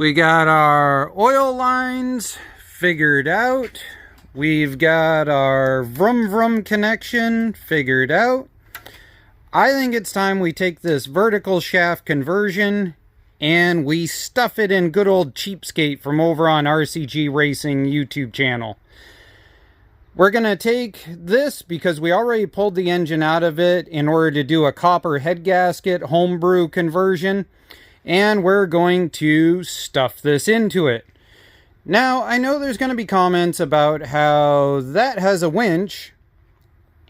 We got our oil lines figured out. We've got our vroom vroom connection figured out. I think it's time we take this vertical shaft conversion and we stuff it in good old Cheapskate from over on RCG Racing YouTube channel. We're going to take this because we already pulled the engine out of it in order to do a copper head gasket homebrew conversion. And we're going to stuff this into it. Now, I know there's going to be comments about how that has a winch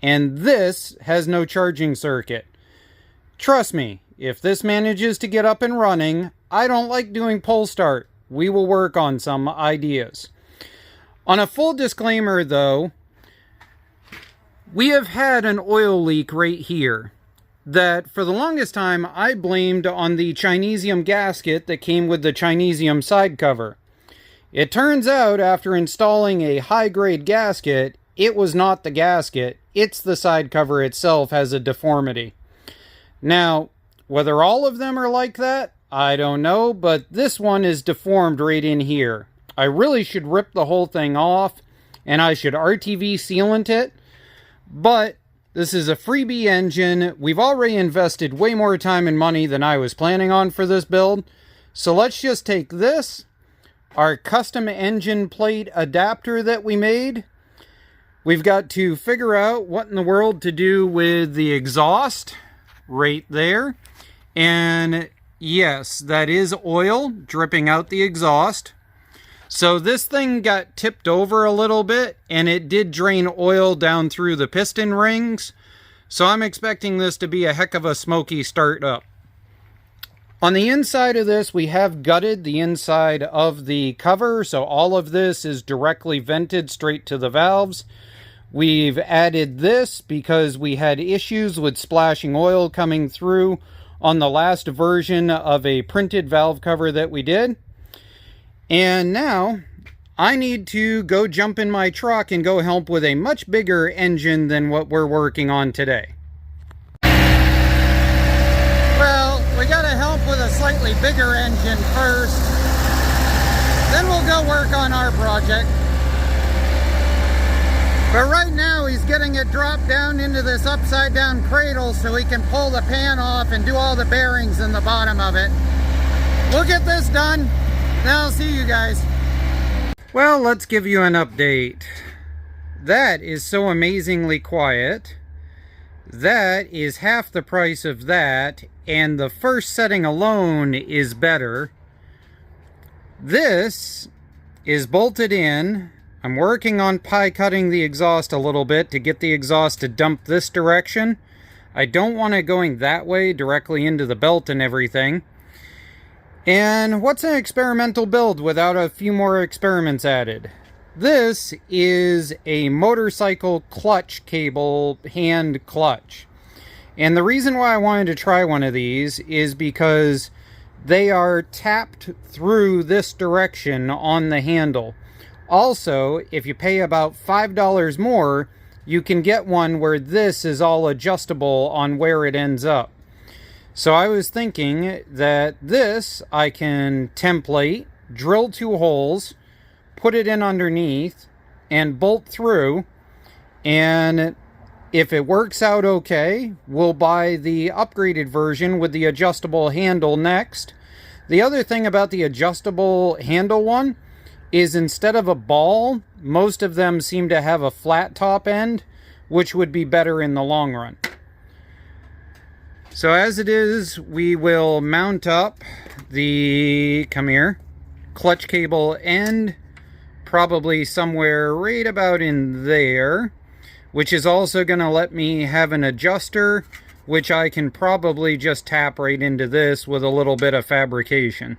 and this has no charging circuit. Trust me, if this manages to get up and running, I don't like doing pull start. We will work on some ideas. On a full disclaimer though, we have had an oil leak right here that for the longest time I blamed on the Chinesium gasket that came with the Chinesium side cover. It turns out after installing a high-grade gasket, it was not the gasket, it's the side cover itself has a deformity. Now, whether all of them are like that, I don't know, but this one is deformed right in here. I really should rip the whole thing off, and I should RTV sealant it, but this is a freebie engine. We've already invested way more time and money than I was planning on for this build. So let's just take this, our custom engine plate adapter that we made. We've got to figure out what in the world to do with the exhaust right there. And yes, that is oil dripping out the exhaust. So this thing got tipped over a little bit and it did drain oil down through the piston rings. So I'm expecting this to be a heck of a smoky start up. On the inside of this, we have gutted the inside of the cover. So all of this is directly vented straight to the valves. We've added this because we had issues with splashing oil coming through on the last version of a printed valve cover that we did. And now, I need to go jump in my truck and go help with a much bigger engine than what we're working on today. Well, we gotta help with a slightly bigger engine first. Then we'll go work on our project. But right now, he's getting it dropped down into this upside down cradle so he can pull the pan off and do all the bearings in the bottom of it. We'll get this done. Now I'll see you guys. Well, let's give you an update. That is so amazingly quiet. That is half the price of that, and the first setting alone is better. This is bolted in. I'm working on pie cutting the exhaust a little bit to get the exhaust to dump this direction. I don't want it going that way directly into the belt and everything. And what's an experimental build without a few more experiments added? This is a motorcycle clutch cable hand clutch. And the reason why I wanted to try one of these is because they are tapped through this direction on the handle. Also, if you pay about $5 more, you can get one where this is all adjustable on where it ends up. So I was thinking that this I can template, drill 2 holes, put it in underneath, and bolt through. And if it works out okay, we'll buy the upgraded version with the adjustable handle next. The other thing about the adjustable handle one is instead of a ball, most of them seem to have a flat top end, which would be better in the long run. So as it is, we will mount up the, come here, clutch cable end, probably somewhere right about in there, which is also going to let me have an adjuster, which I can probably just tap right into this with a little bit of fabrication.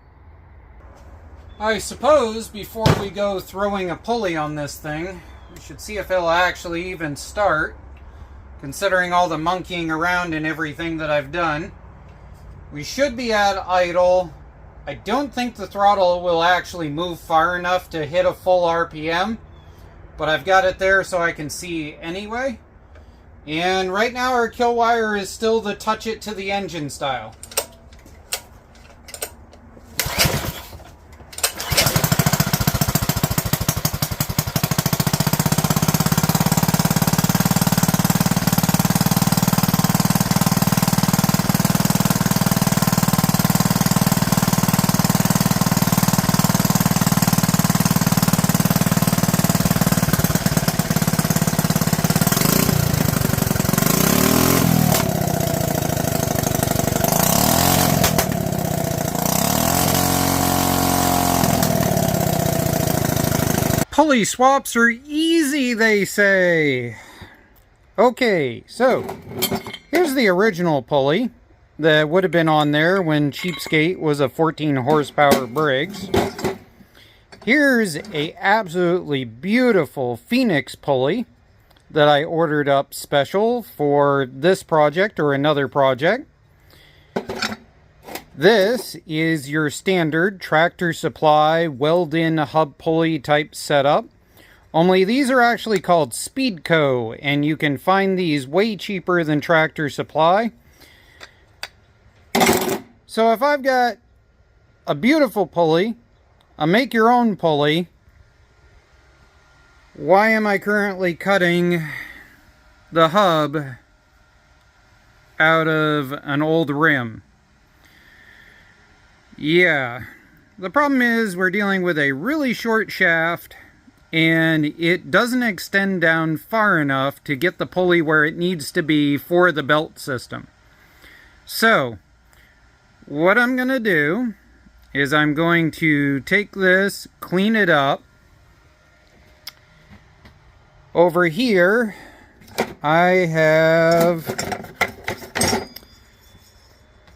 I suppose before we go throwing a pulley on this thing, we should see if it'll actually even start. Considering all the monkeying around and everything that I've done. We should be at idle. I don't think the throttle will actually move far enough to hit a full RPM, but I've got it there so I can see anyway. And right now our kill wire is still the touch it to the engine style. Pulley swaps are easy, they say. Okay, so here's the original pulley that would have been on there when Cheapskate was a 14 horsepower Briggs. Here's a absolutely beautiful Phoenix pulley that I ordered up special for this project or another project. This is your standard Tractor Supply weld-in hub pulley type setup. Only these are actually called Speedco, and you can find these way cheaper than Tractor Supply. So if I've got a beautiful pulley, a make-your-own pulley, why am I currently cutting the hub out of an old rim? Yeah, the problem is we're dealing with a really short shaft and it doesn't extend down far enough to get the pulley where it needs to be for the belt system. So, what I'm going to do is I'm going to take this, clean it up. Over here, I have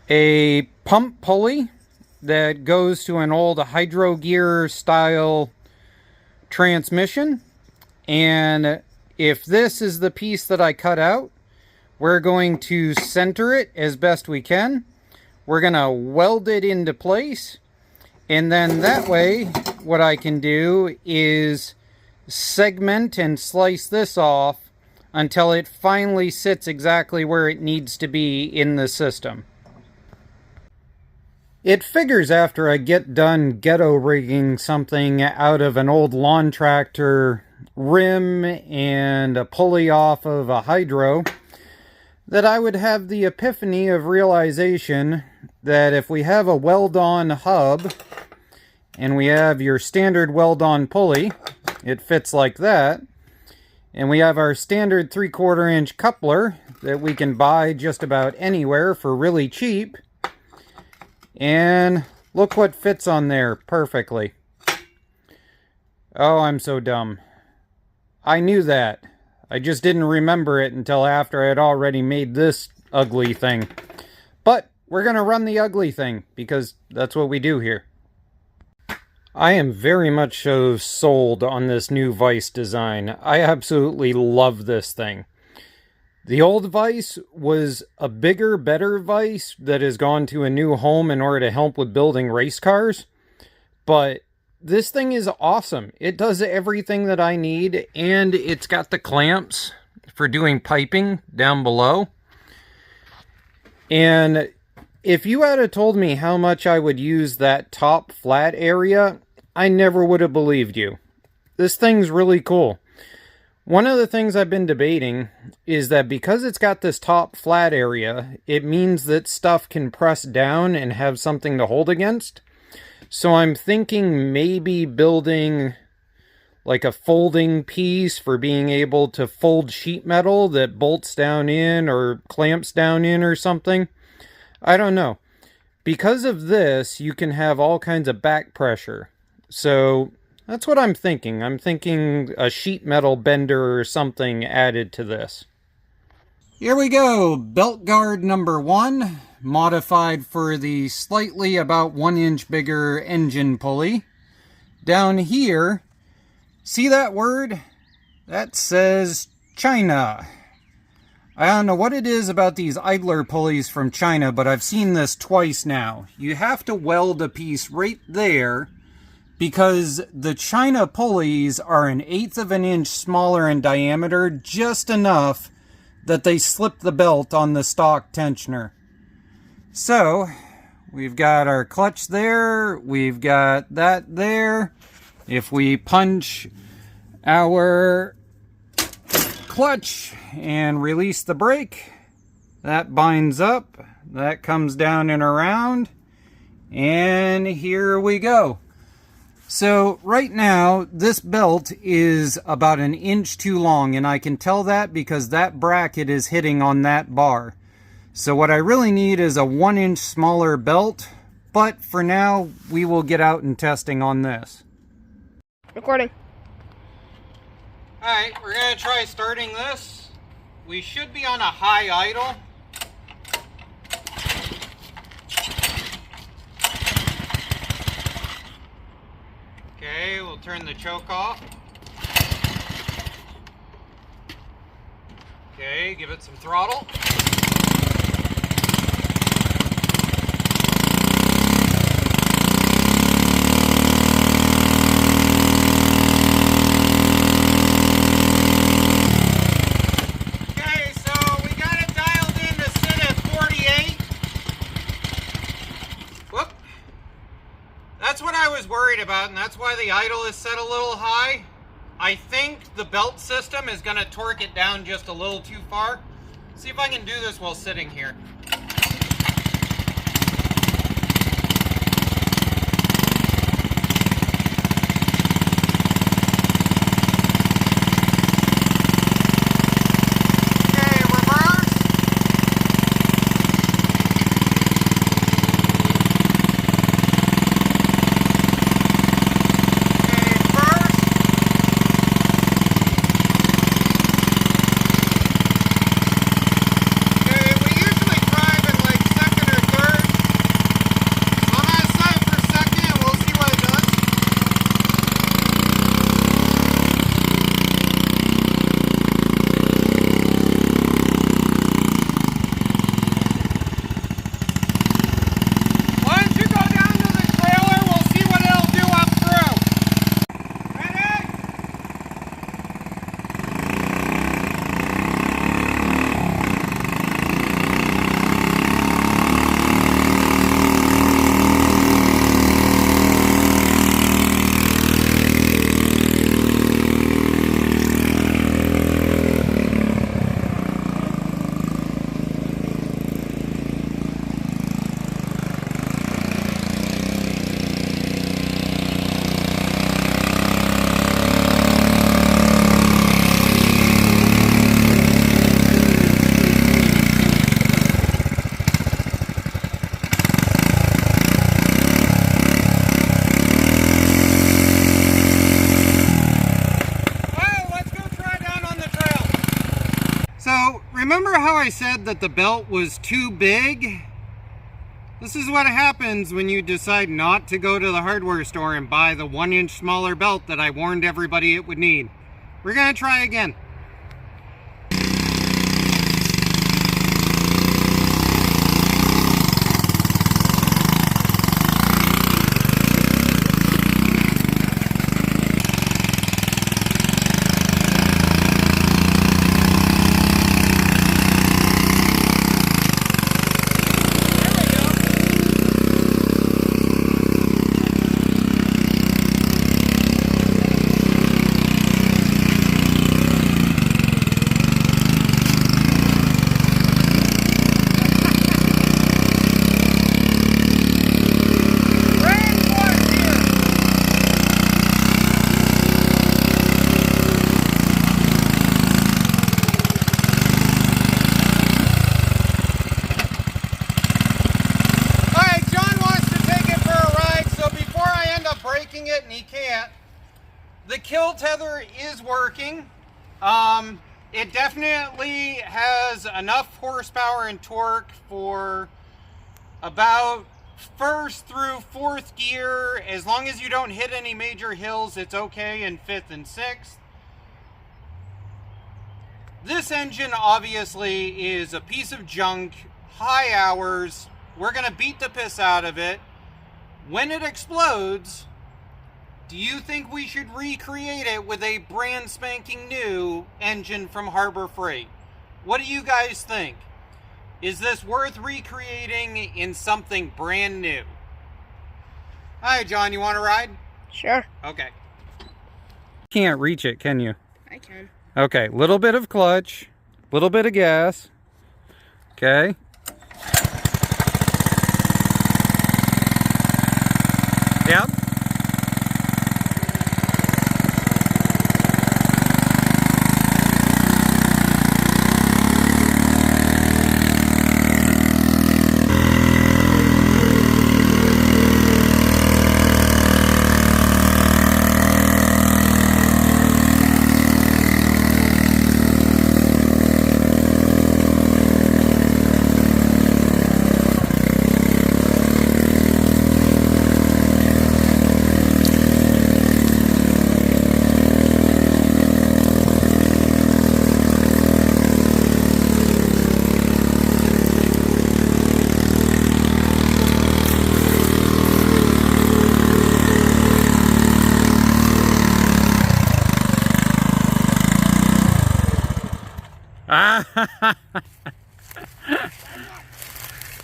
a pump pulley that goes to an old hydro gear style transmission, and if this is the piece that I cut out, we're going to center it as best we can. We're going to weld it into place, and then that way what I can do is segment and slice this off until it finally sits exactly where it needs to be in the system. It figures after I get done ghetto rigging something out of an old lawn tractor rim and a pulley off of a hydro that I would have the epiphany of realization that if we have a weld-on hub and we have your standard weld-on pulley, it fits like that, and we have our standard 3/4 inch coupler that we can buy just about anywhere for really cheap. And look what fits on there perfectly. Oh, I'm so dumb. I knew that. I just didn't remember it until after I had already made this ugly thing. But we're going to run the ugly thing because that's what we do here. I am very much so sold on this new vise design. I absolutely love this thing. The old vise was a bigger, better vise that has gone to a new home in order to help with building race cars. But this thing is awesome. It does everything that I need, and it's got the clamps for doing piping down below. And if you had told me how much I would use that top flat area, I never would have believed you. This thing's really cool. One of the things I've been debating is that because it's got this top flat area, it means that stuff can press down and have something to hold against. So I'm thinking maybe building like a folding piece for being able to fold sheet metal that bolts down in or clamps down in or something. I don't know. Because of this, you can have all kinds of back pressure. So that's what I'm thinking. I'm thinking a sheet metal bender or something added to this. Here we go. Belt guard number 1, modified for the slightly about 1 inch bigger engine pulley. Down here, see that word? That says China. I don't know what it is about these idler pulleys from China, but I've seen this twice now. You have to weld a piece right there because the China pulleys are 1/8 of an inch smaller in diameter, just enough that they slip the belt on the stock tensioner. So, we've got our clutch there, we've got that there. If we punch our clutch and release the brake, that binds up, that comes down and around, and here we go. So right now, this belt is about 1 inch too long, and I can tell that because that bracket is hitting on that bar. So what I really need is a 1 inch smaller belt, but for now, we will get out and testing on this. Recording. Alright, we're going to try starting this. We should be on a high idle. Okay, we'll turn the choke off. Okay, give it some throttle. That's what I was worried about, and that's why the idle is set a little high. I think the belt system is going to torque it down just a little too far. See if I can do this while sitting here. Remember how I said that the belt was too big? This is what happens when you decide not to go to the hardware store and buy the 1-inch smaller belt that I warned everybody it would need. We're gonna try again. It and he can't. The kill tether is working. It definitely has enough horsepower and torque for about 1st through 4th gear. As long as you don't hit any major hills, it's okay in 5th and 6th. This engine obviously is a piece of junk, high hours. We're gonna beat the piss out of it. When it explodes, do you think we should recreate it with a brand spanking new engine from Harbor Freight? What do you guys think? Is this worth recreating in something brand new? Hi, John, you want to ride? Sure. Okay. Can't reach it, can you? I can. Okay, little bit of clutch, little bit of gas. Okay. Yep.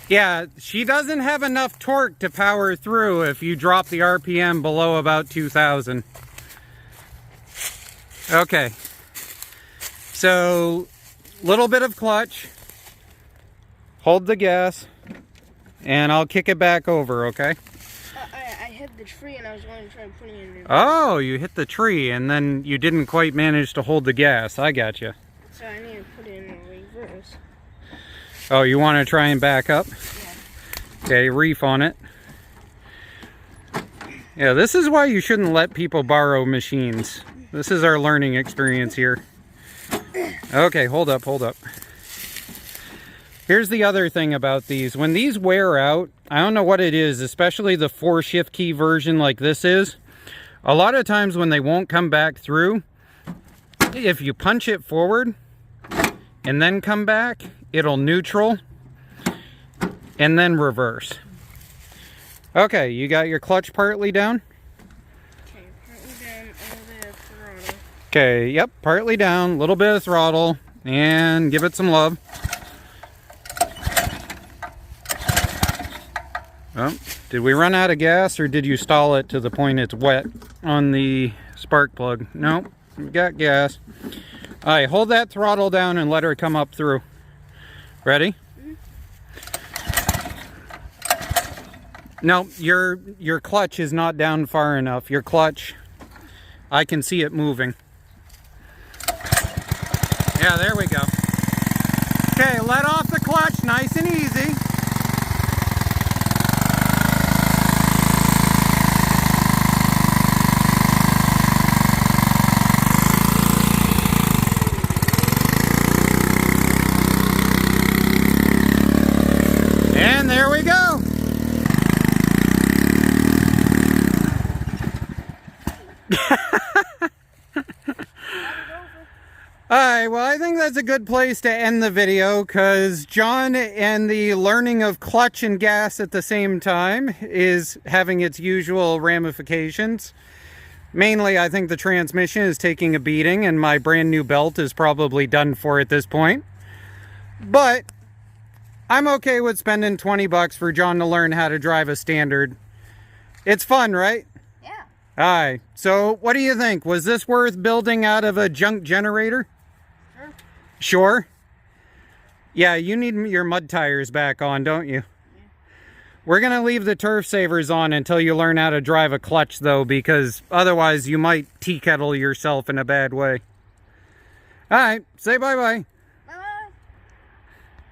Yeah, she doesn't have enough torque to power through if you drop the RPM below about 2,000. Okay. So, little bit of clutch. Hold the gas. And I'll kick it back over, okay? I hit the tree and I was going to try putting it in reverse. Oh, you hit the tree and then you didn't quite manage to hold the gas. I got you. So I need to put it in reverse. Oh, you want to try and back up? Yeah. Okay, reef on it. Yeah, this is why you shouldn't let people borrow machines. This is our learning experience here. Okay, hold up, hold up. Here's the other thing about these. When these wear out, I don't know what it is, especially the 4-shift key version like this is. A lot of times when they won't come back through, if you punch it forward and then come back, it'll neutral and then reverse. Okay, you got your clutch partly down? Okay, partly down, a little bit of throttle. Okay, yep, partly down, a little bit of throttle, and give it some love. Oh, did we run out of gas or did you stall it to the point it's wet on the spark plug? Nope, we got gas. All right, hold that throttle down and let her come up through. Ready? No, your clutch is not down far enough. Your clutch, I can see it moving. Yeah, there we go. Okay, let off the clutch nice and easy. And there we go. Alright, well I think that's a good place to end the video because John and the learning of clutch and gas at the same time is having its usual ramifications. Mainly I think the transmission is taking a beating and my brand new belt is probably done for at this point. But I'm okay with spending 20 bucks for John to learn how to drive a standard. It's fun, right? Yeah. Alright, so what do you think? Was this worth building out of a junk generator? Sure. Sure? Yeah, you need your mud tires back on, don't you? Yeah. We're going to leave the turf savers on until you learn how to drive a clutch, though, because otherwise you might tea kettle yourself in a bad way. Alright, say bye-bye.